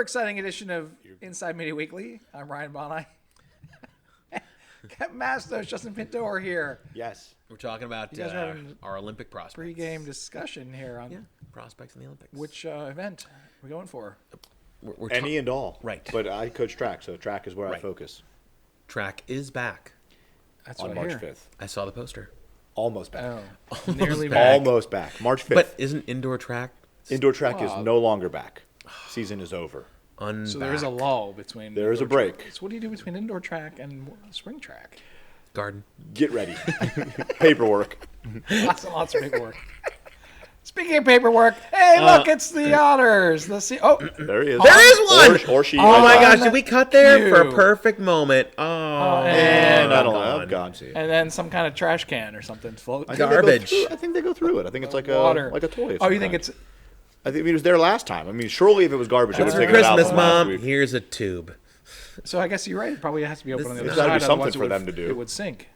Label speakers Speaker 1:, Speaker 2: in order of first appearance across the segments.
Speaker 1: another exciting edition of Inside Media Weekly. I'm Ryan Boni. Captain Bastos, Justin Pinto are here.
Speaker 2: Yes.
Speaker 3: We're talking about our Olympic prospects.
Speaker 1: Pre-game discussion here on
Speaker 3: prospects in the Olympics.
Speaker 1: which event we're going for.
Speaker 3: We're
Speaker 2: Any and all.
Speaker 3: Right.
Speaker 2: But I coach track, so track is where I focus.
Speaker 3: Track is back.
Speaker 1: That's
Speaker 2: on
Speaker 1: what I
Speaker 2: March
Speaker 1: hear.
Speaker 2: 5th.
Speaker 3: I saw the poster.
Speaker 2: Almost back.
Speaker 1: Oh, nearly back.
Speaker 2: Almost back. March 5th.
Speaker 3: But isn't indoor track
Speaker 2: Indoor track is no longer back. Season is over.
Speaker 1: So there is a lull between.
Speaker 2: There is a
Speaker 1: indoor
Speaker 2: break.
Speaker 1: track. So what do you do between indoor track and spring track?
Speaker 3: garden?
Speaker 2: Get ready. Paperwork.
Speaker 1: Lots and lots of paperwork. Speaking of paperwork, hey, look, it's the Otters. There he is.
Speaker 3: There is one.
Speaker 2: Or she.
Speaker 3: Oh my gosh! Did we cut there for a
Speaker 1: You.
Speaker 3: perfect moment? Oh,
Speaker 2: And I don't know.
Speaker 3: gone.
Speaker 2: I've gone to.
Speaker 1: And then some kind of trash can or something floating.
Speaker 3: Garbage.
Speaker 2: I think they go through it. I think it's like
Speaker 1: Water.
Speaker 2: a toy.
Speaker 1: Oh, you think it's?
Speaker 2: I think it was there last time. I mean, surely if it was garbage, it would
Speaker 3: That's
Speaker 2: have
Speaker 3: for
Speaker 2: taken it out
Speaker 3: Christmas,
Speaker 2: last
Speaker 3: Mom.
Speaker 2: week.
Speaker 3: Here's a tube.
Speaker 1: So I guess you're right. It probably has to be open on the
Speaker 3: There's
Speaker 1: other
Speaker 2: gotta
Speaker 1: side.
Speaker 2: be something
Speaker 1: otherwise
Speaker 2: for
Speaker 1: it would-
Speaker 2: them to do.
Speaker 1: It would sink.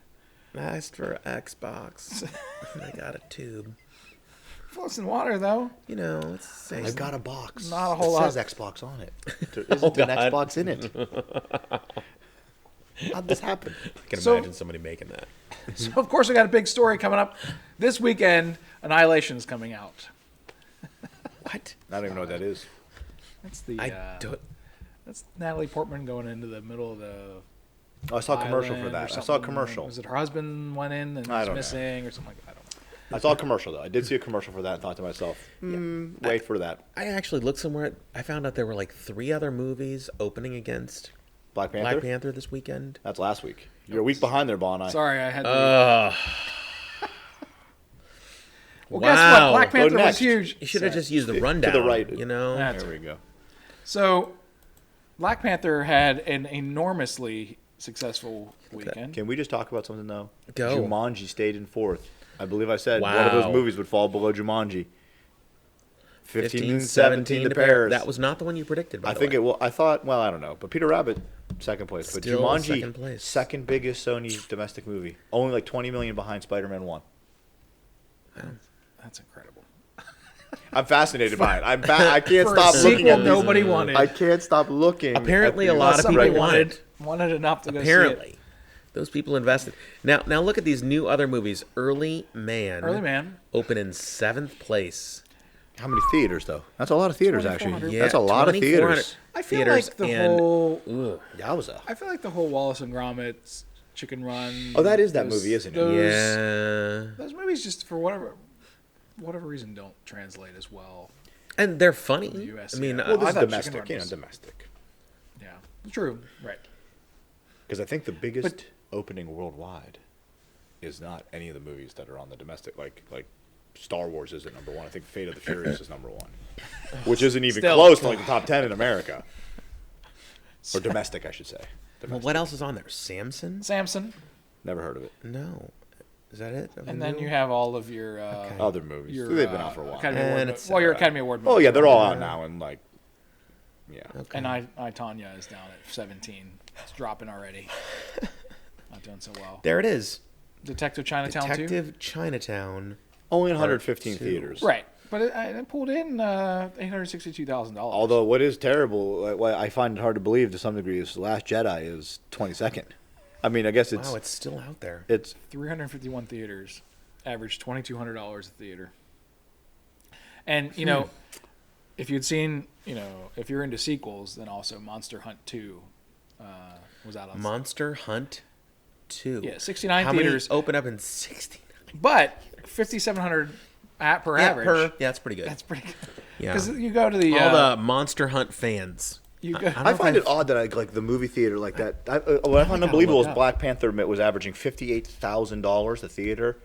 Speaker 3: Asked for Xbox. I got a tube.
Speaker 1: Floats in water, though.
Speaker 3: You know, it's the same.
Speaker 2: I've got a box.
Speaker 1: Not a whole lot.
Speaker 2: It says Xbox on it. There isn't an Xbox in it. How'd this happen?
Speaker 3: I can
Speaker 1: So-
Speaker 3: imagine somebody making that.
Speaker 1: So, of course, we got a big story coming up. This weekend, Annihilation's coming out.
Speaker 3: What?
Speaker 2: I don't even know what that is.
Speaker 1: That's the.
Speaker 3: I don't.
Speaker 1: That's Natalie Portman going into the middle of the.
Speaker 2: Oh, I saw a commercial for
Speaker 1: island or
Speaker 2: that. I saw a
Speaker 1: something.
Speaker 2: commercial.
Speaker 1: Was it her husband went in and
Speaker 2: I
Speaker 1: was
Speaker 2: don't know.
Speaker 1: missing or something like that? I don't know.
Speaker 2: I saw a commercial though. I did see a commercial for that and thought to myself, wait for that.
Speaker 3: I actually looked somewhere. I found out there were like 3 other movies opening against
Speaker 2: Black Panther?
Speaker 3: Black Panther this weekend.
Speaker 2: That's last week. You're a week behind there, Boni.
Speaker 1: Sorry, I had to. Well, guess what? Black
Speaker 2: Go
Speaker 1: Panther was
Speaker 2: next.
Speaker 1: huge.
Speaker 3: You should have just used the
Speaker 2: To
Speaker 3: rundown.
Speaker 2: the right.
Speaker 3: You know.
Speaker 1: That's
Speaker 2: There we go.
Speaker 1: So, Black Panther had an enormously successful weekend.
Speaker 2: Can we just talk about something though?
Speaker 3: Go.
Speaker 2: Jumanji stayed in 4th. I believe I said one of
Speaker 3: Wow.
Speaker 2: those movies would fall below Jumanji. 15 and 17 the Pairs.
Speaker 3: That was not the one you predicted. By
Speaker 2: I
Speaker 3: the
Speaker 2: think
Speaker 3: way.
Speaker 2: it will. I thought. Well, I don't know. But Peter Rabbit, second place. But
Speaker 3: Still
Speaker 2: Jumanji,
Speaker 3: second place.
Speaker 2: second biggest Sony domestic movie. Only like 20 million behind Spider-Man 1.
Speaker 1: That's incredible.
Speaker 2: I'm fascinated by it. I can't
Speaker 1: For
Speaker 2: stop
Speaker 1: a
Speaker 2: looking
Speaker 1: sequel
Speaker 2: at these.
Speaker 1: nobody wanted.
Speaker 2: I can't stop looking.
Speaker 3: Apparently
Speaker 2: at
Speaker 3: a lot
Speaker 2: these.
Speaker 3: of people
Speaker 1: Somebody
Speaker 3: wanted.
Speaker 1: wanted enough to go see
Speaker 3: Apparently,
Speaker 1: it.
Speaker 3: those people invested. Now look at these new other movies. Early Man.
Speaker 1: Early Man.
Speaker 3: Open in 7th place.
Speaker 2: How many theaters though? That's a lot of theaters actually.
Speaker 1: 2,400.
Speaker 2: That's a lot of
Speaker 3: 2,400
Speaker 2: theaters.
Speaker 1: I feel
Speaker 3: theaters
Speaker 1: like the
Speaker 3: and-
Speaker 1: whole.
Speaker 3: Ugh.
Speaker 2: Yowza.
Speaker 1: I feel like the whole Wallace and Gromit's Chicken Run.
Speaker 2: Oh, that is that movie, isn't it?
Speaker 3: Yeah.
Speaker 1: Those movies just for whatever reason don't translate as well.
Speaker 3: And they're funny.
Speaker 1: The US,
Speaker 3: I mean,
Speaker 1: yeah.
Speaker 2: Well, this
Speaker 1: I
Speaker 2: is
Speaker 1: thought
Speaker 2: domestic.
Speaker 1: Chicken Run
Speaker 2: You know,
Speaker 1: was-
Speaker 2: domestic.
Speaker 1: Yeah, true. Right.
Speaker 2: Because I think the biggest opening worldwide is not any of the movies that are on the domestic. Like Star Wars isn't number 1. I think Fate of the Furious is number 1, which isn't even
Speaker 1: Still.
Speaker 2: close to like the top 10 in America. Or domestic, I should say.
Speaker 3: well, what else is on there? Samson?
Speaker 1: Samson,
Speaker 2: Never heard of it.
Speaker 3: No. Is that it?
Speaker 1: and then you have all of your
Speaker 2: Other movies.
Speaker 1: your
Speaker 2: They've been out for a while.
Speaker 1: Academy
Speaker 3: And
Speaker 1: Award.
Speaker 3: it's,
Speaker 1: Your Academy Award.
Speaker 2: Oh
Speaker 1: movies.
Speaker 2: yeah, they're all out now, and like, yeah.
Speaker 3: Okay.
Speaker 1: And I Tanya is down at 17. It's dropping already. Not doing so well.
Speaker 3: There it is.
Speaker 1: Detective Chinatown
Speaker 3: Detective Chinatown.
Speaker 2: Only in 115
Speaker 3: 2.
Speaker 2: theaters.
Speaker 1: too. Right, but it pulled in $862,000.
Speaker 2: Although what is terrible, what I find it hard to believe to some degree, is The Last Jedi is 22nd. I mean, I guess it's
Speaker 3: Wow, it's still out there.
Speaker 2: it's
Speaker 1: 351 theaters, averaged $2,200 a theater. And if you'd seen, if you're into sequels, then also Monster Hunt 2 was out on.
Speaker 3: Monster Hunt 2.
Speaker 1: Yeah, 69
Speaker 3: How
Speaker 1: theaters,
Speaker 3: many open up in 69?
Speaker 1: but 5,700 per average.
Speaker 3: Yeah, that's pretty good.
Speaker 1: That's pretty good.
Speaker 3: Yeah.
Speaker 1: Because you go to the
Speaker 3: All the Monster Hunt fans.
Speaker 1: you go.
Speaker 3: don't know
Speaker 2: I
Speaker 3: if
Speaker 2: find
Speaker 3: I've-
Speaker 2: it odd that like the movie theater like that. What I found unbelievable is Black Panther was averaging $58,000 a theater,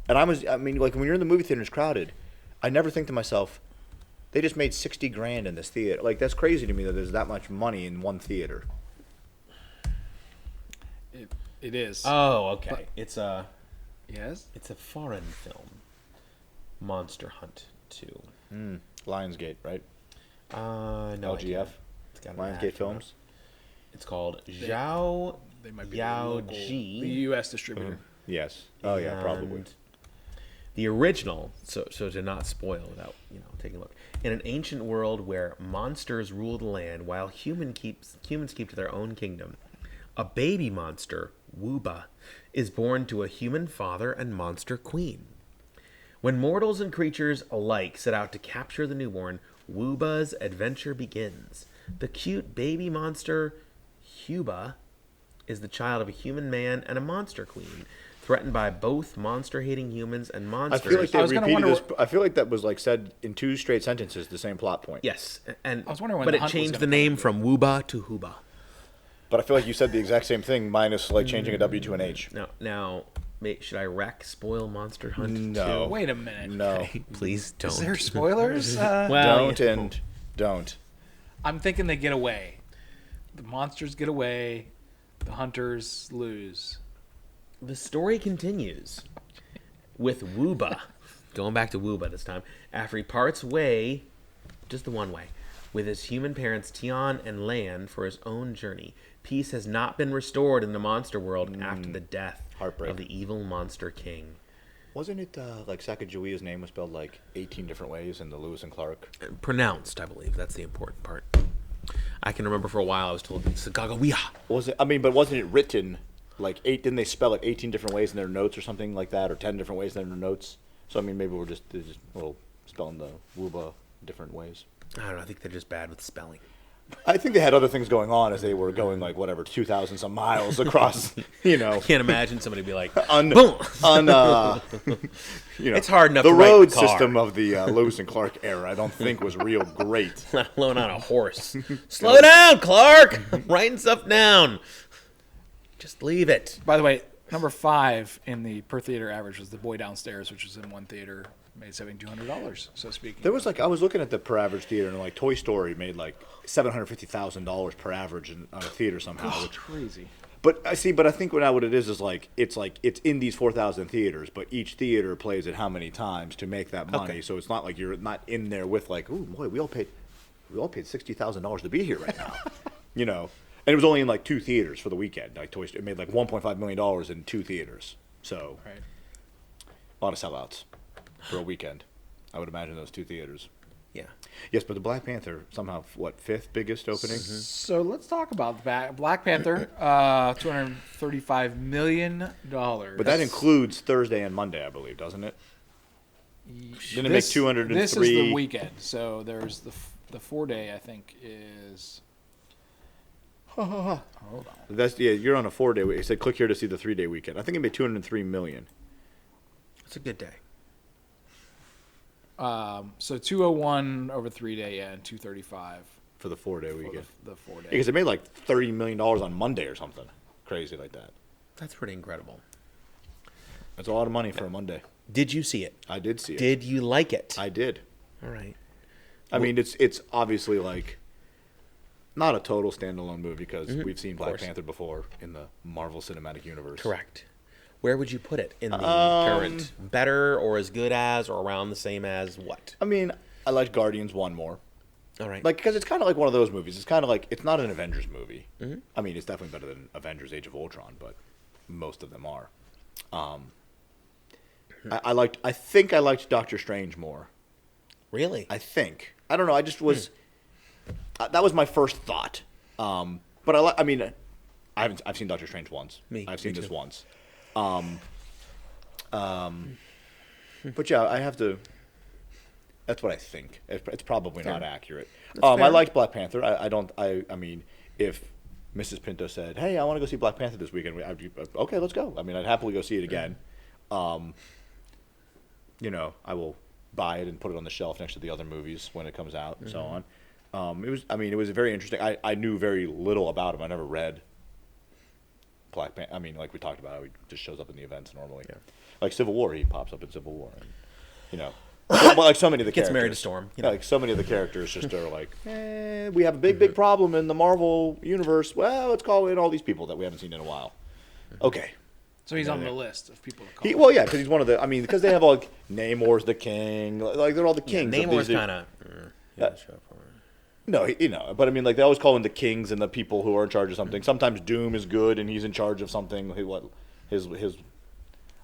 Speaker 2: and I mean, like when you're in the movie theater and it's crowded, I never think to myself, they just made $60,000 in this theater. Like that's crazy to me that there's that much money in one theater.
Speaker 1: It is.
Speaker 3: Oh, okay. It's a
Speaker 1: Yes.
Speaker 3: foreign film. Monster Hunt 2.
Speaker 2: Lionsgate, right?
Speaker 3: No.
Speaker 2: LGF,
Speaker 3: It's got an
Speaker 2: Lionsgate
Speaker 3: ad for it.
Speaker 2: Films.
Speaker 3: It's called Zhao
Speaker 1: They might be
Speaker 3: Yao
Speaker 1: the local,
Speaker 3: Ji.
Speaker 1: the U.S. distributor.
Speaker 2: Yes. Oh yeah, probably.
Speaker 3: and The original, so to not spoil without taking a look. In an ancient world where monsters rule the land while humans keep to their own kingdom, a baby monster, Wooba, is born to a human father and monster queen. When mortals and creatures alike set out to capture the newborn, Wooba's adventure begins. The cute baby monster, Huba, is the child of a human man and a monster queen, threatened by both monster-hating humans and monsters.
Speaker 2: I feel like they repeated this. I feel like that was like said in 2 straight sentences, the same plot point.
Speaker 3: Yes, and
Speaker 1: I was wondering when
Speaker 3: but
Speaker 1: the
Speaker 3: it
Speaker 1: hunt was
Speaker 3: changed
Speaker 1: gonna
Speaker 3: the name from Wooba to Huba.
Speaker 2: But I feel like you said the exact same thing, minus like changing a W to an H.
Speaker 3: Now, should I spoil Monster Hunt?
Speaker 2: No.
Speaker 3: too?
Speaker 1: Wait a minute.
Speaker 2: No.
Speaker 3: Okay, please don't.
Speaker 1: Is there spoilers?
Speaker 3: Well,
Speaker 2: Don't.
Speaker 1: I'm thinking they get away. The monsters get away. The hunters lose.
Speaker 3: The story continues with Wooba, going back to Wooba this time, after he parts way, just the one way, with his human parents Tian and Lan for his own journey. Peace has not been restored in the monster world after the death
Speaker 2: Heartbreak.
Speaker 3: of the evil monster king.
Speaker 2: Wasn't it like Sacagawea's name was spelled like 18 different ways in the Lewis and Clark?
Speaker 3: Pronounced, I believe. That's the important part. I can remember for a while I was told Sacagawea.
Speaker 2: Was it? I mean, but wasn't it written like 8? Didn't they spell it 18 different ways in their notes or something like that, or 10 different ways in their notes? So I mean, maybe they're just spelling the Wooba different ways.
Speaker 3: I don't know. I think they're just bad with spelling.
Speaker 2: I think they had other things going on as they were going like 2,000 some miles across.
Speaker 3: I can't imagine somebody be like,
Speaker 2: on
Speaker 3: boom.
Speaker 2: It's
Speaker 3: hard enough
Speaker 2: the
Speaker 3: to write
Speaker 2: road
Speaker 3: car.
Speaker 2: system of the Lewis and Clark era. I don't think was real great.
Speaker 3: Let alone on a horse. Slow down, Clark. I'm writing stuff down. Just leave it.
Speaker 1: By the way, number 5 in the per theater average was The Boy Downstairs, which was in one theater, made $7,200. So speaking,
Speaker 2: There was like I was looking at the per average theater, and like Toy Story made like $750,000 per average on a theater somehow.
Speaker 1: oh,
Speaker 2: Which,
Speaker 1: crazy.
Speaker 2: but I think now what it is like it's in these 4,000 theaters, but each theater plays it how many times to make that money.
Speaker 3: Okay.
Speaker 2: So it's not like you're not in there with like, oh boy, we all paid $60,000 to be here right now, And it was only in like 2 theaters for the weekend. Like Toy Story, it made like $1.5 million in 2 theaters. So
Speaker 1: Right.
Speaker 2: a lot of sellouts for a weekend. I would imagine those 2 theaters.
Speaker 3: Yeah.
Speaker 2: Yes, but the Black Panther somehow 5th biggest opening.
Speaker 1: So let's talk about Black Panther. $235 million.
Speaker 2: But that includes Thursday and Monday, I believe, doesn't it? Didn't it make 203?
Speaker 1: This is the weekend. So there's the 4-day. I think is. Hold on.
Speaker 2: You're on a 4-day week. It said click here to see the 3-day weekend. I think it made 203 million.
Speaker 3: It's a good day.
Speaker 1: So 201 over 3-day, and 235
Speaker 2: For the 4-day
Speaker 1: for
Speaker 2: weekend.
Speaker 1: the 4-day.
Speaker 2: Because it made like $30 million on Monday or something crazy like that.
Speaker 3: That's pretty incredible.
Speaker 2: That's a lot of money for a Monday.
Speaker 3: Did you see it?
Speaker 2: I did see it.
Speaker 3: Did you like it?
Speaker 2: I did.
Speaker 3: All right.
Speaker 2: I mean, it's obviously like not a total standalone movie because we've seen Black
Speaker 3: course.
Speaker 2: Panther before in the Marvel Cinematic Universe.
Speaker 3: Correct. Where would you put it in the current? Better or as good as or around the same as what?
Speaker 2: I mean, I liked Guardians 1 more.
Speaker 3: All right.
Speaker 2: Like, because it's kind of like one of those movies. It's kind of like, it's not an Avengers movie. Mm-hmm. I mean, it's definitely better than Avengers Age of Ultron, but most of them are. I think I liked Doctor Strange more.
Speaker 3: Really?
Speaker 2: I think. I don't know. I just was, that was my first thought. But I've seen Doctor Strange once. I've seen this once. But yeah, I have to. That's what I think. It's probably not accurate. I liked Black Panther. I mean, if Mrs. Pinto said, "Hey, I want to go see Black Panther this weekend," I'd be okay. Let's go. I mean, I'd happily go see it again. I will buy it and put it on the shelf next to the other movies when it comes out and so on. It was very interesting. I knew very little about him. I never read Black Panther. I mean, like we talked about, he just shows up in the events normally. Yeah. Like Civil War, he pops up in Civil War, and like so many of the
Speaker 3: Gets
Speaker 2: characters.
Speaker 3: married to Storm.
Speaker 2: Like so many of the characters just are like, we have a big problem in the Marvel universe. Well, let's call in all these people that we haven't seen in a while. Okay.
Speaker 1: So he's on the list of people to call.
Speaker 2: Because he's one of the. I mean, because they have all like Namor's the king. Like they're all the kings.
Speaker 3: Yeah, Namor's kind of.
Speaker 2: No, but I mean, like they always call him the kings and the people who are in charge of something. Sometimes Doom is good and he's in charge of something.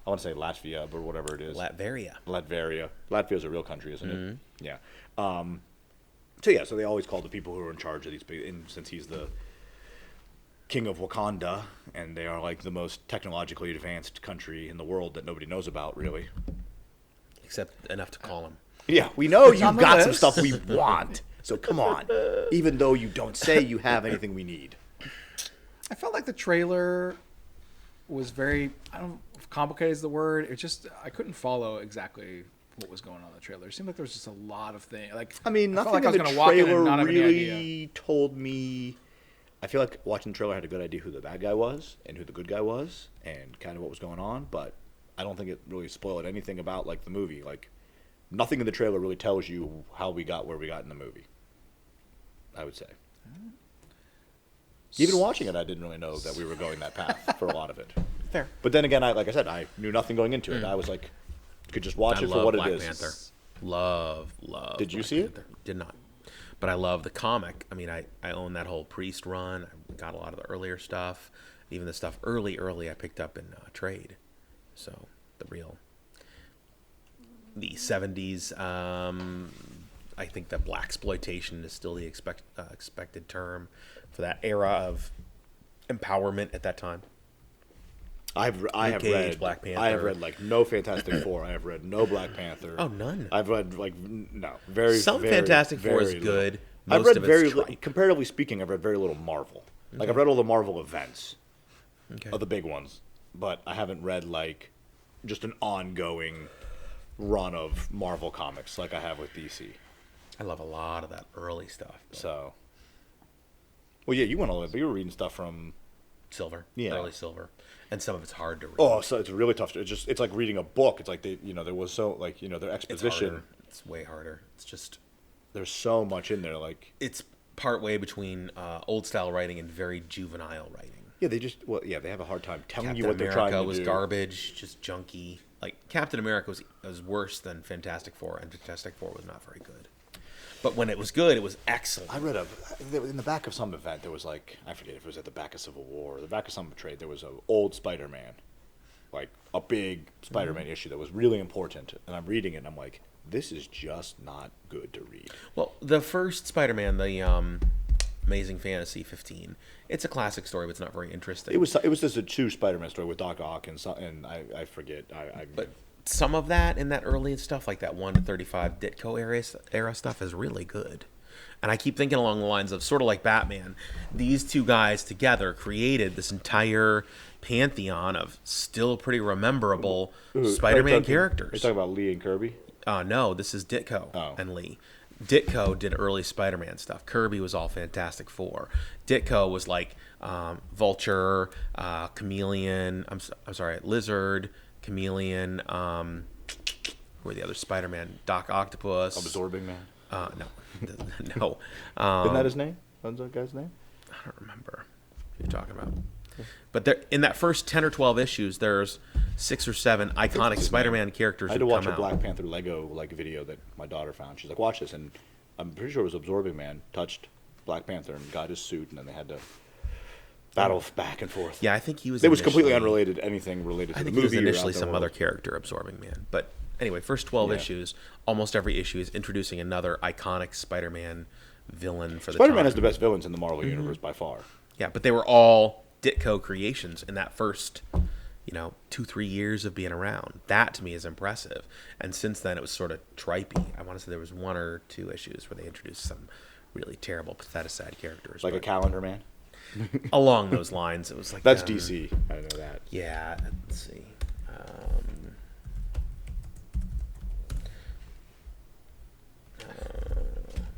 Speaker 2: I want to say Latvia, but whatever it is.
Speaker 3: Latveria.
Speaker 2: Latvia's a real country, isn't it? Yeah. So they always call the people who are in charge of these big, and since he's the king of Wakanda, and they are like the most technologically advanced country in the world that nobody knows about, really.
Speaker 3: Except enough to call him.
Speaker 2: Yeah, we know
Speaker 1: It's on
Speaker 2: you've
Speaker 1: the
Speaker 2: got some
Speaker 1: list.
Speaker 2: stuff we want, so come on. Even though you don't say you have anything we need.
Speaker 1: I felt like the trailer was very, I don't know if complicated is the word. It just, I couldn't follow exactly what was going on in the trailer. It seemed like there was just a lot of things. Like,
Speaker 2: I mean,
Speaker 1: felt
Speaker 2: nothing
Speaker 1: like I was
Speaker 2: in the
Speaker 1: gonna walk in and
Speaker 2: trailer
Speaker 1: not have any idea.
Speaker 2: really told me. I feel like watching the trailer, I had a good idea who the bad guy was and who the good guy was and kind of what was going on, but I don't think it really spoiled anything about like the movie. Like, nothing in the trailer really tells you how we got where we got in the movie, I would say. Even watching it, I didn't really know that we were going that path for a lot of it.
Speaker 3: Fair.
Speaker 2: But then again, like I said, I knew nothing going into it. I was like, could just watch it for what
Speaker 3: Black
Speaker 2: it is.
Speaker 3: Panther. Love.
Speaker 2: Did you
Speaker 3: Black
Speaker 2: see it?
Speaker 3: Panther. Did not. But I love the comic. I mean, I own that whole Priest run. I got a lot of the earlier stuff. Even the stuff early I picked up in trade. So, the 70s, I think that blaxploitation is still the expected term for that era of empowerment at that time.
Speaker 2: I have
Speaker 3: Cage,
Speaker 2: read
Speaker 3: Black Panther.
Speaker 2: I have read like no Fantastic Four. I have read no Black Panther.
Speaker 3: Oh, none.
Speaker 2: I've read like no very
Speaker 3: Some
Speaker 2: very,
Speaker 3: Fantastic Four is
Speaker 2: very
Speaker 3: good.
Speaker 2: Little. I've
Speaker 3: Most
Speaker 2: read
Speaker 3: of
Speaker 2: very
Speaker 3: it's tripe.
Speaker 2: comparatively speaking. I've read very little Marvel. Like I've read all the Marvel events,
Speaker 3: Okay.
Speaker 2: of the big ones, but I haven't read like just an ongoing run of Marvel comics like I have with DC.
Speaker 3: I love a lot of that early stuff.
Speaker 2: So, well, yeah, you went all the way, but you were reading stuff from.
Speaker 3: Silver,
Speaker 2: Yeah.
Speaker 3: early Silver, and some of it's hard to read.
Speaker 2: Oh, so it's really tough. It's like reading a book. It's like there was so like their
Speaker 3: it's
Speaker 2: exposition.
Speaker 3: harder. It's way harder. It's just
Speaker 2: There's so much in there. Like
Speaker 3: it's part way between old style writing and very juvenile writing.
Speaker 2: yeah, they have a hard time telling
Speaker 3: Captain
Speaker 2: you what they're trying
Speaker 3: America
Speaker 2: to
Speaker 3: was
Speaker 2: do.
Speaker 3: garbage, just junky. Like Captain America was worse than Fantastic Four, and Fantastic Four was not very good. But when it was good, it was excellent.
Speaker 2: I read in the back of some event there was like I forget if it was at the back of Civil War or the back of some trade there was an old Spider-Man, like a big Spider-Man issue that was really important, and I'm reading it and I'm like, this is just not good to read.
Speaker 3: Well, the first Spider-Man, the Amazing Fantasy 15, it's a classic story, but it's not very interesting.
Speaker 2: It was just a true Spider-Man story with Doc Ock and I forget
Speaker 3: But some of that in that early stuff, like that 1 to 35 Ditko era stuff, is really good. And I keep thinking along the lines of sort of like Batman. These two guys together created this entire pantheon of still pretty rememberable Spider-Man characters.
Speaker 2: Are you talking about Lee and Kirby?
Speaker 3: No, this is Ditko and Lee. Ditko did early Spider-Man stuff. Kirby was all Fantastic Four. Ditko was like Vulture, Chameleon. I'm sorry, Lizard, Chameleon. Who are the other Spider-Man? Doc Octopus.
Speaker 2: Absorbing Man.
Speaker 3: No, no.
Speaker 2: Isn't that his name? That's that guy's name?
Speaker 3: I don't remember who you're talking about. But there, in that first 10 or 12 issues, there's 6 or 7 iconic Spider-Man characters.
Speaker 2: I had to
Speaker 3: who
Speaker 2: watch
Speaker 3: come
Speaker 2: a
Speaker 3: out.
Speaker 2: Black Panther Lego video that my daughter found. She's like, watch this, and I'm pretty sure it was Absorbing Man touched Black Panther and got his suit, and then they had to battle back and forth.
Speaker 3: Yeah, I think he was.
Speaker 2: It was completely
Speaker 3: initially-
Speaker 2: unrelated to anything related to
Speaker 3: I
Speaker 2: the
Speaker 3: think he was
Speaker 2: movie. or
Speaker 3: initially
Speaker 2: out the
Speaker 3: some
Speaker 2: world.
Speaker 3: other character Absorbing Man. But anyway, first 12
Speaker 2: Yeah.
Speaker 3: issues, almost every issue is introducing another iconic Spider-Man villain for the
Speaker 2: Spider-Man
Speaker 3: time.
Speaker 2: has the best villains in the Marvel
Speaker 3: Mm-hmm.
Speaker 2: universe by far.
Speaker 3: Yeah, but they were all Ditko creations in that first, 2-3 years of being around. That to me is impressive. And since then, it was sort of tripey. I want to say there was 1 or 2 issues where they introduced some really terrible, patheticide characters.
Speaker 2: Like a
Speaker 3: but
Speaker 2: Calendar Man.
Speaker 3: along those lines, it was like
Speaker 2: That's DC. I know that.
Speaker 3: Yeah, let's see.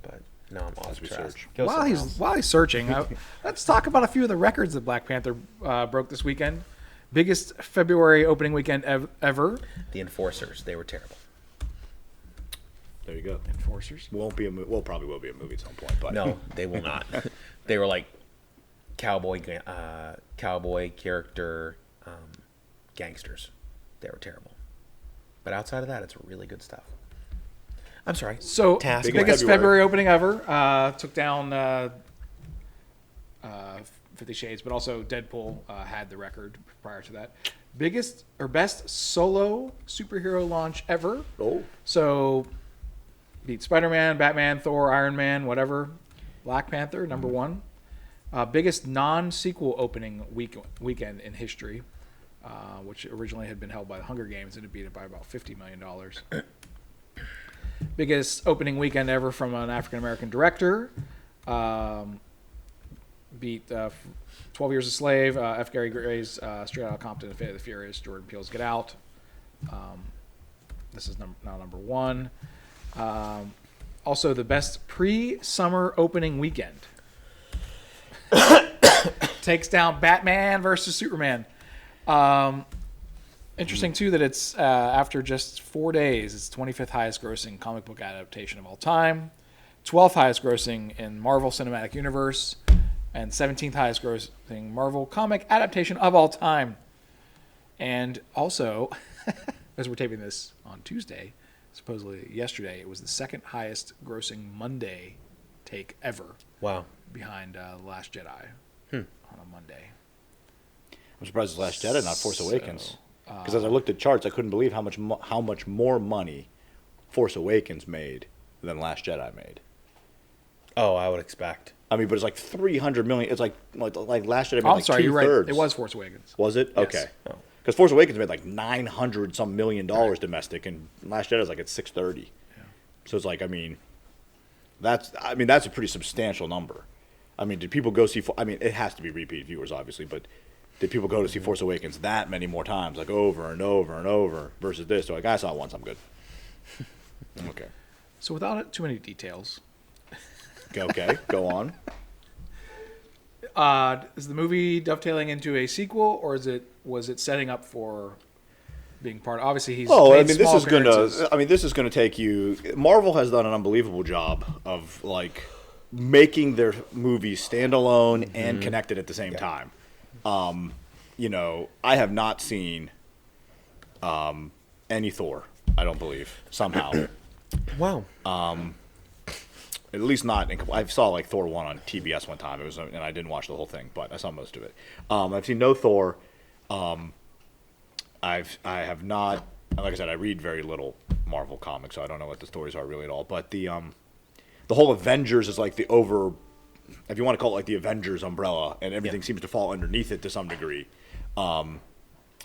Speaker 3: But no, I'm off
Speaker 2: we
Speaker 3: track.
Speaker 2: search.
Speaker 3: Go somewhere else.
Speaker 1: While he's searching, let's talk about a few of the records that Black Panther broke this weekend. Biggest February opening weekend ever.
Speaker 3: The Enforcers, they were terrible.
Speaker 2: There you go.
Speaker 1: Enforcers.
Speaker 2: Won't be a movie. Well, probably will be a movie at some point. But
Speaker 3: No, they will not. They were like cowboy character gangsters. They were terrible. But outside of that, it's really good stuff. I'm sorry.
Speaker 1: So
Speaker 3: Taskmaster.
Speaker 1: biggest
Speaker 2: February.
Speaker 1: February opening ever. Took down 50 Shades, but also Deadpool had the record prior to that. biggest or best solo superhero launch ever.
Speaker 2: Oh.
Speaker 1: So beat Spider-Man, Batman, Thor, Iron Man, whatever. Black Panther, number one. Biggest non-sequel opening weekend in history, which originally had been held by the Hunger Games, and it beat it by about $50 million. Biggest opening weekend ever from an African-American director. Beat 12 Years a Slave, F. Gary Gray's Straight Outta Compton, The Fate of the Furious, Jordan Peele's Get Out. This is now number one. Also, the best pre-summer opening weekend. Takes down Batman versus Superman. Interesting, too, that it's after just 4 days, it's 25th highest grossing comic book adaptation of all time, 12th highest grossing in Marvel Cinematic Universe, and 17th highest grossing Marvel comic adaptation of all time. And also, as we're taping this on Tuesday, supposedly yesterday, it was the second highest grossing Monday take ever.
Speaker 3: Wow.
Speaker 1: Behind The Last Jedi on a Monday.
Speaker 2: I'm surprised it's Last Jedi, not Force Awakens. Because as I looked at charts, I couldn't believe how much more money Force Awakens made than Last Jedi made.
Speaker 3: Oh, I would expect.
Speaker 2: I mean, but it's like 300 million. It's like Last Jedi made
Speaker 1: I'm sorry, you're right.
Speaker 2: two-thirds.
Speaker 1: It was Force Awakens.
Speaker 2: Was it?
Speaker 1: Yes.
Speaker 2: Okay. Because Force Awakens made like $900 million domestic, and Last Jedi is like at 630. Yeah. So it's like, I mean, that's a pretty substantial number. I mean, did people go see? I mean, it has to be repeat viewers, obviously, but did people go to see Force Awakens that many more times, like over and over and over, versus this? So like, I saw it once, I'm good. Okay.
Speaker 1: So without too many details.
Speaker 2: Okay, go on.
Speaker 1: Is the movie dovetailing into a sequel, or was it setting up for being part? Obviously, he's.
Speaker 2: Oh, I
Speaker 1: made
Speaker 2: mean,
Speaker 1: small appearances.
Speaker 2: this is gonna take you. Marvel has done an unbelievable job of like making their movies stand alone and connected at the same time. You know, I have not seen any Thor. I don't believe somehow.
Speaker 3: Wow.
Speaker 2: At least not. I saw like Thor 1 on TBS one time. It was, and I didn't watch the whole thing, but I saw most of it. I've seen no Thor. I have not. Like I said, I read very little Marvel comics, so I don't know what the stories are really at all. But the whole Avengers is like the over, if you want to call it like the Avengers umbrella, and everything seems to fall underneath it to some degree.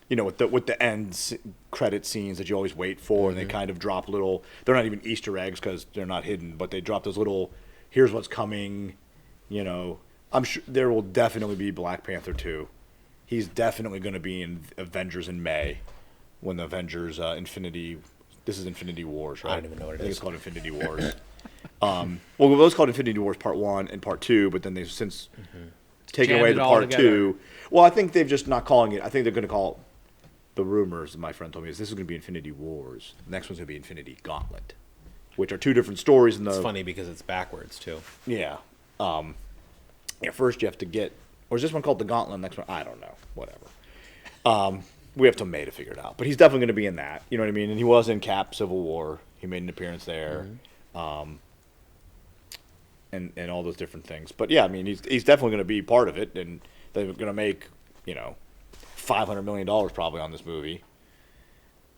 Speaker 2: You know, with the end credit scenes that you always wait for, and they kind of drop little. They're not even Easter eggs because they're not hidden, but they drop those little. Here's what's coming. You know, I'm sure there will definitely be Black Panther 2. He's definitely going to be in Avengers in May, when the Avengers Infinity. This is Infinity Wars, right?
Speaker 3: I don't even know what it is.
Speaker 2: I think it's called Infinity Wars. Well, it was called Infinity Wars Part 1 and Part 2, but then they've since taken away the Part 2. Well, I think they've just not calling it. I think they're going to call the rumors, my friend told me, is this is going to be Infinity Wars. The next one's going to be Infinity Gauntlet, which are two different stories. It's
Speaker 3: funny because it's backwards, too.
Speaker 2: Yeah. First you have to get, or is this one called the Gauntlet? Next one, I don't know. Whatever. We have till May to figure it out. But he's definitely going to be in that. You know what I mean? And he was in Cap Civil War. He made an appearance there. And all those different things. But yeah, I mean, he's definitely going to be part of it, and they're going to make, you know, $500 million probably on this movie.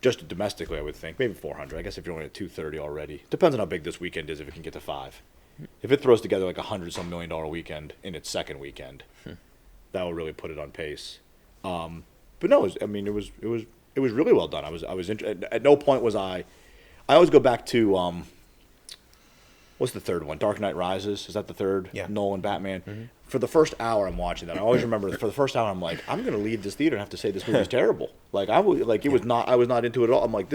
Speaker 2: Just domestically, I would think. Maybe 400. I guess if you're only at 230 already. Depends on how big this weekend is, if it can get to 5. If it throws together like $100-some million weekend in its second weekend, that will really put it on pace. But no, it was really well done. At no point was I always go back to what's the third one? Dark Knight Rises. Is that the third?
Speaker 3: Yeah.
Speaker 2: Nolan Batman. For the first hour I'm watching that, I always remember for the first hour I'm like, I'm going to leave this theater and have to say this movie's terrible. Like I was not into it at all. I'm like,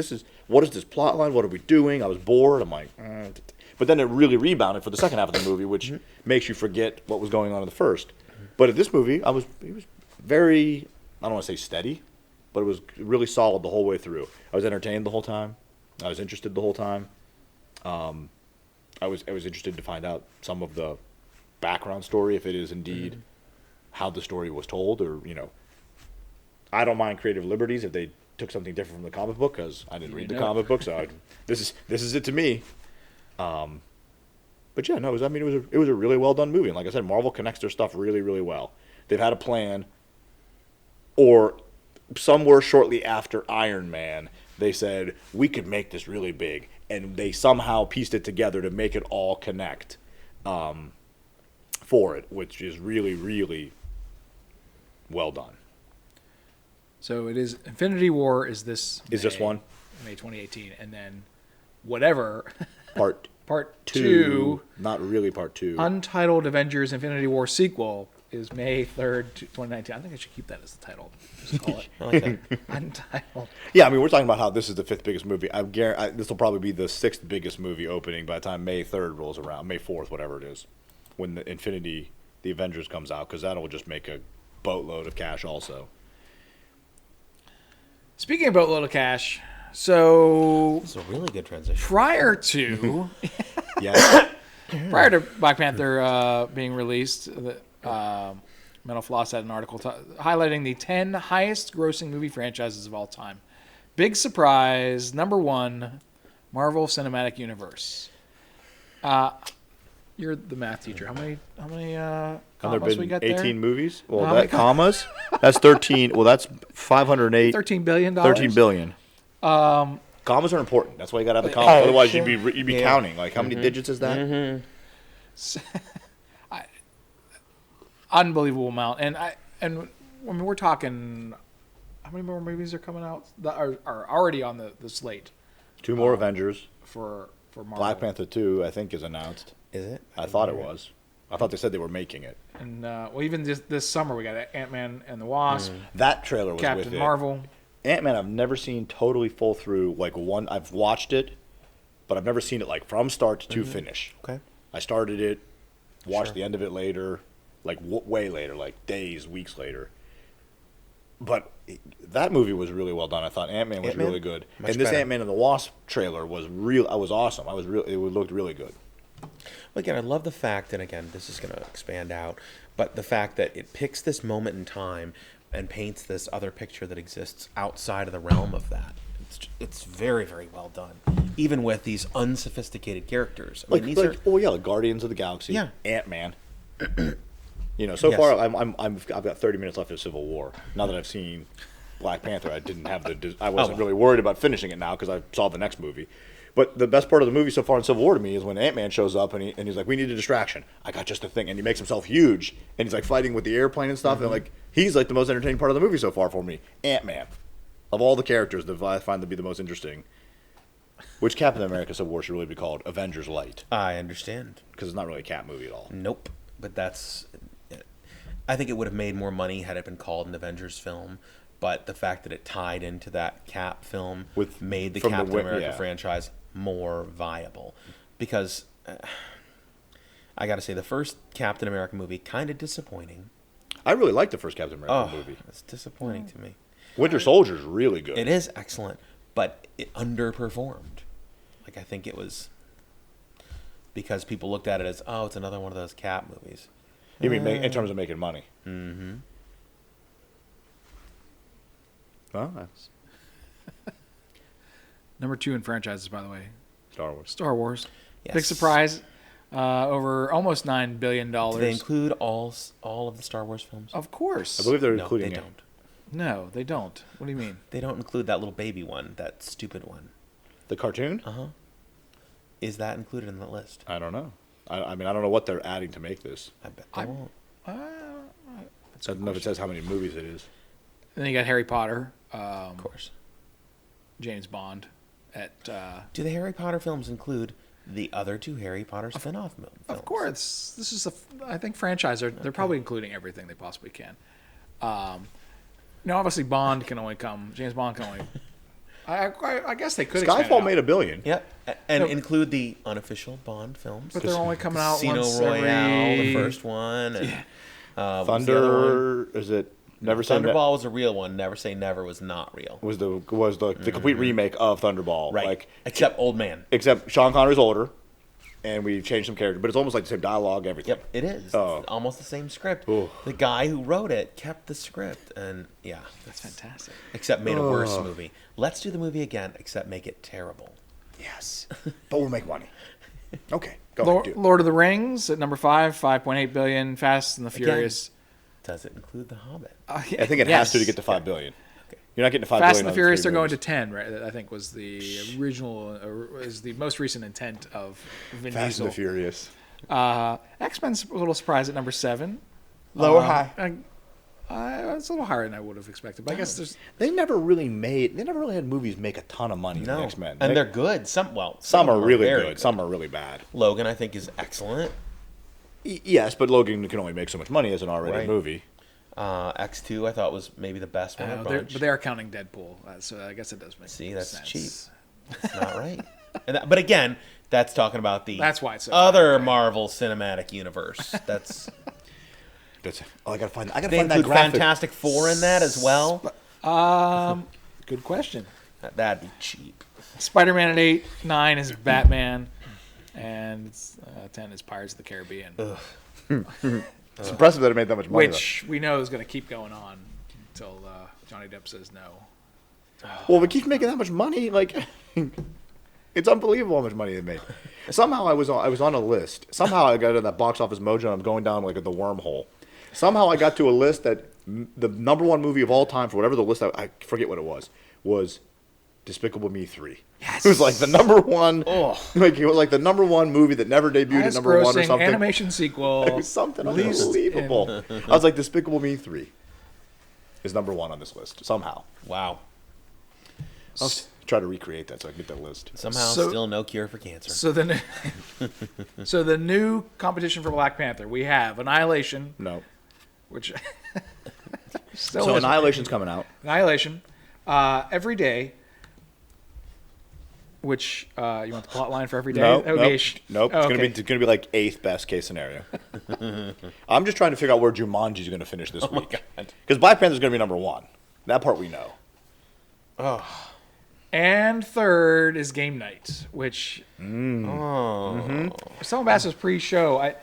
Speaker 2: what is this plot line? What are we doing? I was bored. I'm like, but then it really rebounded for the second half of the movie, which makes you forget what was going on in the first. But at this movie, it was very, I don't want to say steady, but it was really solid the whole way through. I was entertained the whole time. I was interested the whole time. I was interested to find out some of the background story, if it is indeed how the story was told, or, you know, I don't mind creative liberties if they took something different from the comic book, because I didn't read the comic book, so this is it to me. But yeah, no, it was a really well done movie, and like I said, Marvel connects their stuff really, really well. They've had a plan, or somewhere shortly after Iron Man, they said, we could make this really big. And they somehow pieced it together to make it all connect for it, which is really, really well done.
Speaker 1: So it is Infinity War is this
Speaker 2: one?
Speaker 1: May 2018, and then whatever
Speaker 2: Part
Speaker 1: two,
Speaker 2: not really part 2.
Speaker 1: Untitled Avengers Infinity War sequel is May 3rd, 2019. I think I should keep that as the title. Just call it
Speaker 3: I like that.
Speaker 1: Untitled.
Speaker 2: Yeah, I mean, we're talking about how this is the 5th biggest movie. I guarantee this will probably be the 6th biggest movie opening by the time May 3rd rolls around, May 4th, whatever it is, when the Avengers comes out, because that'll just make a boatload of cash also.
Speaker 1: Speaking of boatload of cash, so
Speaker 3: It's a really good transition.
Speaker 1: prior to
Speaker 2: Yeah.
Speaker 1: Black Panther being released, Mental Floss had an article highlighting the 10 highest grossing movie franchises of all time. Big surprise, number 1, Marvel Cinematic Universe. You're the math teacher. How many
Speaker 2: Have there
Speaker 1: commas
Speaker 2: been
Speaker 1: we got
Speaker 2: 18
Speaker 1: there?
Speaker 2: movies? Well,
Speaker 1: How many
Speaker 2: that commas? That's 13. Well, that's 508.
Speaker 1: $13 billion.
Speaker 2: 13 billion. Commas are important. That's why you got to have the commas. Otherwise, you'd be counting. Like, how many digits is that?
Speaker 1: Unbelievable amount. And I mean, we're talking, how many more movies are coming out that are already on the slate
Speaker 2: 2 more Avengers.
Speaker 1: for Marvel?
Speaker 2: Black Panther 2, I think, is announced.
Speaker 3: Is it?
Speaker 2: I thought it was. I thought they said they were making it.
Speaker 1: And well, even this summer we got Ant-Man and the Wasp,
Speaker 2: That trailer was
Speaker 1: Captain
Speaker 2: with it.
Speaker 1: Marvel.
Speaker 2: Ant-Man, I've never seen totally full through. Like one, I've watched it, but I've never seen it like from start to finish.
Speaker 3: Okay.
Speaker 2: I started it, watched
Speaker 3: Sure.
Speaker 2: the end of it later, like way later, like days, weeks later. But that movie was really well done. I thought Ant-Man was
Speaker 3: Ant-Man?
Speaker 2: really good,
Speaker 3: Much
Speaker 2: and this
Speaker 3: better.
Speaker 2: Ant-Man and the Wasp trailer was real. I was awesome. It looked really good.
Speaker 3: Well, again, I love the fact, and again, this is going to expand out, but the fact that it picks this moment in time and paints this other picture that exists outside of the realm of that. It's very, very well done, even with these unsophisticated characters. I mean,
Speaker 2: Like Guardians of the Galaxy,
Speaker 3: Yeah.
Speaker 2: Ant-Man. So
Speaker 3: Yes.
Speaker 2: far I've got 30 minutes left of Civil War. Now that I've seen Black Panther, I wasn't really worried about finishing it now because I saw the next movie. But the best part of the movie so far in Civil War to me is when Ant-Man shows up and he's like, we need a distraction. I got just a thing. And he makes himself huge. And he's like fighting with the airplane and stuff. And like he's like the most entertaining part of the movie so far for me. Ant-Man. Of all the characters that I find to be the most interesting. Which Captain America Civil War should really be called Avengers Light.
Speaker 3: I understand.
Speaker 2: Because it's not really a Cap movie at all.
Speaker 3: Nope. But I think it would have made more money had it been called an Avengers film. But the fact that it tied into that Cap film made the Captain America franchise more viable. Because I got to say, the first Captain America movie, kind of disappointing.
Speaker 2: I really liked the first Captain America movie.
Speaker 3: It's disappointing to me.
Speaker 2: Winter Soldier's really good.
Speaker 3: It is excellent, but it underperformed. Like, I think it was because people looked at it as, it's another one of those Cap movies.
Speaker 2: You mean in terms of making money?
Speaker 3: Mm-hmm.
Speaker 2: Well, that's
Speaker 1: Number 2 in franchises, by the way.
Speaker 2: Star Wars.
Speaker 1: Star Wars.
Speaker 3: Yes.
Speaker 1: Big surprise. Over almost $9 billion.
Speaker 3: Do they include all of the Star Wars films?
Speaker 1: Of course.
Speaker 2: I believe they're
Speaker 3: No,
Speaker 2: including
Speaker 3: they
Speaker 2: it.
Speaker 3: don't.
Speaker 1: No, they don't. What do you mean?
Speaker 3: They don't include that little baby one, that stupid one.
Speaker 2: The cartoon?
Speaker 3: Is that included in the list?
Speaker 2: I don't know. I mean, I don't know what they're adding to make this.
Speaker 3: I bet they won't.
Speaker 2: I don't know if it says how many movies it is.
Speaker 1: And then you got Harry Potter,
Speaker 3: Of course.
Speaker 1: James Bond.
Speaker 3: Do the Harry Potter films include the other 2 Harry Potter spin-off films?
Speaker 1: Of course, this is I think franchise. They're probably including everything they possibly can. Obviously Bond can only come. James Bond can only. I guess they could.
Speaker 2: Skyfall made $1 billion.
Speaker 3: Yep, and include the unofficial Bond films.
Speaker 1: But they're only coming out
Speaker 3: Casino
Speaker 1: once
Speaker 3: Royale,
Speaker 1: every...
Speaker 3: the first one. And, what's the other one?
Speaker 2: Thunder, is it? Never Say
Speaker 3: Thunderball was a real one. Never Say Never was not real.
Speaker 2: Was the complete remake of Thunderball.
Speaker 3: Right.
Speaker 2: Like,
Speaker 3: Except Old Man.
Speaker 2: except Sean Connery's older, and we changed some characters, but it's almost like the same dialogue, everything.
Speaker 3: Yep, it is.
Speaker 2: Oh.
Speaker 3: It's almost the same script.
Speaker 2: Ooh.
Speaker 3: The guy who wrote it kept the script, and yeah,
Speaker 1: That's fantastic.
Speaker 3: except made a worse movie. Let's do the movie again, except make it terrible.
Speaker 2: Yes. But we'll make money. Okay. Go ahead, dude.
Speaker 1: Lord of the Rings at number 5, $5.8 billion. Fast and the Furious.
Speaker 3: Does it include The Hobbit?
Speaker 2: I think it has to get to $5 billion.
Speaker 3: Okay.
Speaker 2: You're not getting to $5
Speaker 1: Fast
Speaker 2: billion
Speaker 1: and the
Speaker 2: on
Speaker 1: Furious,
Speaker 2: 3
Speaker 1: they're going to
Speaker 2: movies.
Speaker 1: 10, right? I think was the original, is the most recent intent of Vin
Speaker 2: Fast
Speaker 1: Diesel.
Speaker 2: and the Furious.
Speaker 1: X-Men's a little surprised at number 7.
Speaker 2: Low or high?
Speaker 1: It's a little higher than I would have expected, but I guess there's...
Speaker 2: They never really had movies make a ton of money.
Speaker 3: No,
Speaker 2: The X-Men,
Speaker 3: and they're good. Some
Speaker 2: some
Speaker 3: of
Speaker 2: are
Speaker 3: them
Speaker 2: really
Speaker 3: very
Speaker 2: good. Some are really bad.
Speaker 3: Logan, I think, is excellent.
Speaker 2: Yes, but Logan can only make so much money as an R-rated
Speaker 3: Right.
Speaker 2: movie.
Speaker 3: X2, I thought was maybe the best one. Of the bunch.
Speaker 1: but they are counting Deadpool, so I guess it does make
Speaker 3: See, that's
Speaker 1: sense.
Speaker 3: cheap. That's not right. But again, that's talking about the
Speaker 1: That's why it's so
Speaker 3: other
Speaker 1: high, right?
Speaker 3: Marvel Cinematic Universe. That's
Speaker 2: I gotta find. I gotta
Speaker 3: they
Speaker 2: find that
Speaker 3: include
Speaker 2: graphic.
Speaker 3: Fantastic Four in that as well.
Speaker 1: Good question.
Speaker 3: That'd be cheap.
Speaker 1: Spider-Man at 8, 9 is Batman, and 10 is Pirates of the Caribbean,
Speaker 2: It's impressive that it made that much money.
Speaker 1: which we know is going to keep going on until Johnny Depp says no.
Speaker 2: though. Well, if it keeps making that much money, like it's unbelievable how much money they made. Somehow I was on a list. Somehow I got in that box office mojo, and I'm going down like the wormhole. Somehow I got to a list that the number 1 movie of all time, for whatever the list, I forget what it was Despicable Me 3.
Speaker 1: Yes.
Speaker 2: It was like the number 1. Like it was like the number 1 movie that never debuted at
Speaker 1: Highest
Speaker 2: number 1 or
Speaker 1: grossing
Speaker 2: something.
Speaker 1: animation sequel.
Speaker 2: It was something
Speaker 1: released
Speaker 2: unbelievable. I was like, Despicable Me 3 is number 1 on this list somehow.
Speaker 3: Wow.
Speaker 2: I'll try to recreate that so I can get that list.
Speaker 3: Somehow,
Speaker 1: So-
Speaker 3: still no cure for cancer.
Speaker 1: So the new competition for Black Panther, we have Annihilation,
Speaker 2: No.
Speaker 1: which
Speaker 2: So
Speaker 1: is-
Speaker 2: Annihilation's coming out.
Speaker 1: Annihilation, Every Day, which you want the plot line for Every Day?
Speaker 2: No,
Speaker 1: That would be a sh-
Speaker 2: nope.
Speaker 1: Oh,
Speaker 2: It's gonna be like 8th best case scenario. I'm just trying to figure out where Jumanji's gonna finish this week. Because Black Panther's gonna be number 1. That part we know.
Speaker 1: And third is Game Night, which
Speaker 3: Oh.
Speaker 1: some of Bastos pre-show.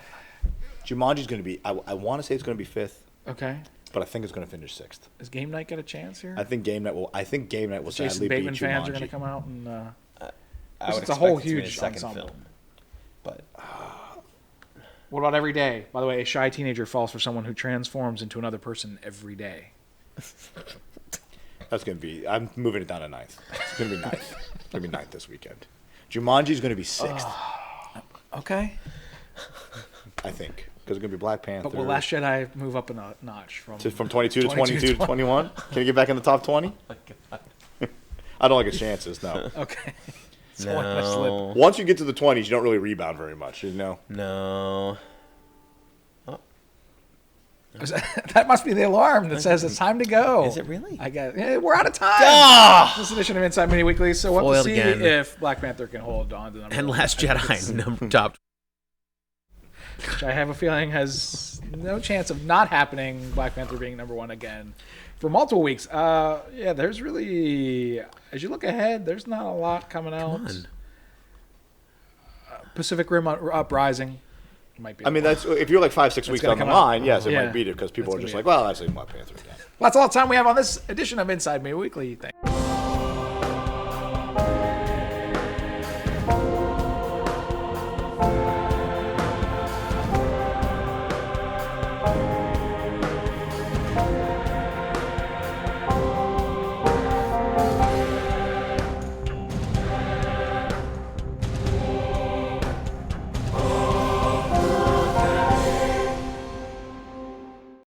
Speaker 2: Jumanji's gonna be. I want to say it's gonna be 5th,
Speaker 1: Okay,
Speaker 2: but I think it's gonna finish 6th.
Speaker 1: does Game Night get a chance here?
Speaker 2: I think Game Night will.
Speaker 1: Jason
Speaker 2: sadly
Speaker 1: Bateman
Speaker 2: beat
Speaker 1: fans
Speaker 2: Jumanji.
Speaker 1: are going to come out and.
Speaker 3: I would
Speaker 1: It's a
Speaker 3: expect
Speaker 1: whole
Speaker 3: it to be
Speaker 1: huge
Speaker 3: a second
Speaker 1: ensemble.
Speaker 3: film. But
Speaker 1: What about Every Day? By the way, a shy teenager falls for someone who transforms into another person every day.
Speaker 2: That's gonna be. I'm moving it down to 9th. It's gonna be 9th. It's gonna be 9th this weekend. Jumanji's gonna be 6th.
Speaker 1: Okay.
Speaker 2: I think because it's gonna be Black Panther.
Speaker 1: But will Last Jedi move up a notch from
Speaker 2: 22 to 22 to 21? Can it get back in the top 20? I don't like its chances. No.
Speaker 1: Okay. So one less slip.
Speaker 3: no,
Speaker 2: Once you get to the 20s, you don't really rebound very much. You know.
Speaker 3: no.
Speaker 1: That must be the alarm that says it's time to go.
Speaker 3: Is it really?
Speaker 1: I guess we're out of time. This edition of Inside Media Weekly. So we'll have to
Speaker 3: Foiled
Speaker 1: see
Speaker 3: again.
Speaker 1: if Black Panther can hold on to number
Speaker 3: And
Speaker 1: one.
Speaker 3: Last Jedi, number top.
Speaker 1: Which I have a feeling has no chance of not happening. Black Panther being number 1 again for multiple weeks. Yeah, there's really, as you look ahead, there's not a lot coming out.
Speaker 3: on.
Speaker 1: Pacific Rim Uprising might be.
Speaker 2: I mean, that's if you're like 5-6 weeks
Speaker 1: gonna
Speaker 2: down the
Speaker 1: come out.
Speaker 2: line. Yes, it
Speaker 1: Yeah.
Speaker 2: might beat it because people
Speaker 1: That's
Speaker 2: are just
Speaker 1: gonna
Speaker 2: like,
Speaker 1: be
Speaker 2: well, that's Black Panther again.
Speaker 1: That's all the time we have on this edition of Inside Media Weekly. Thanks.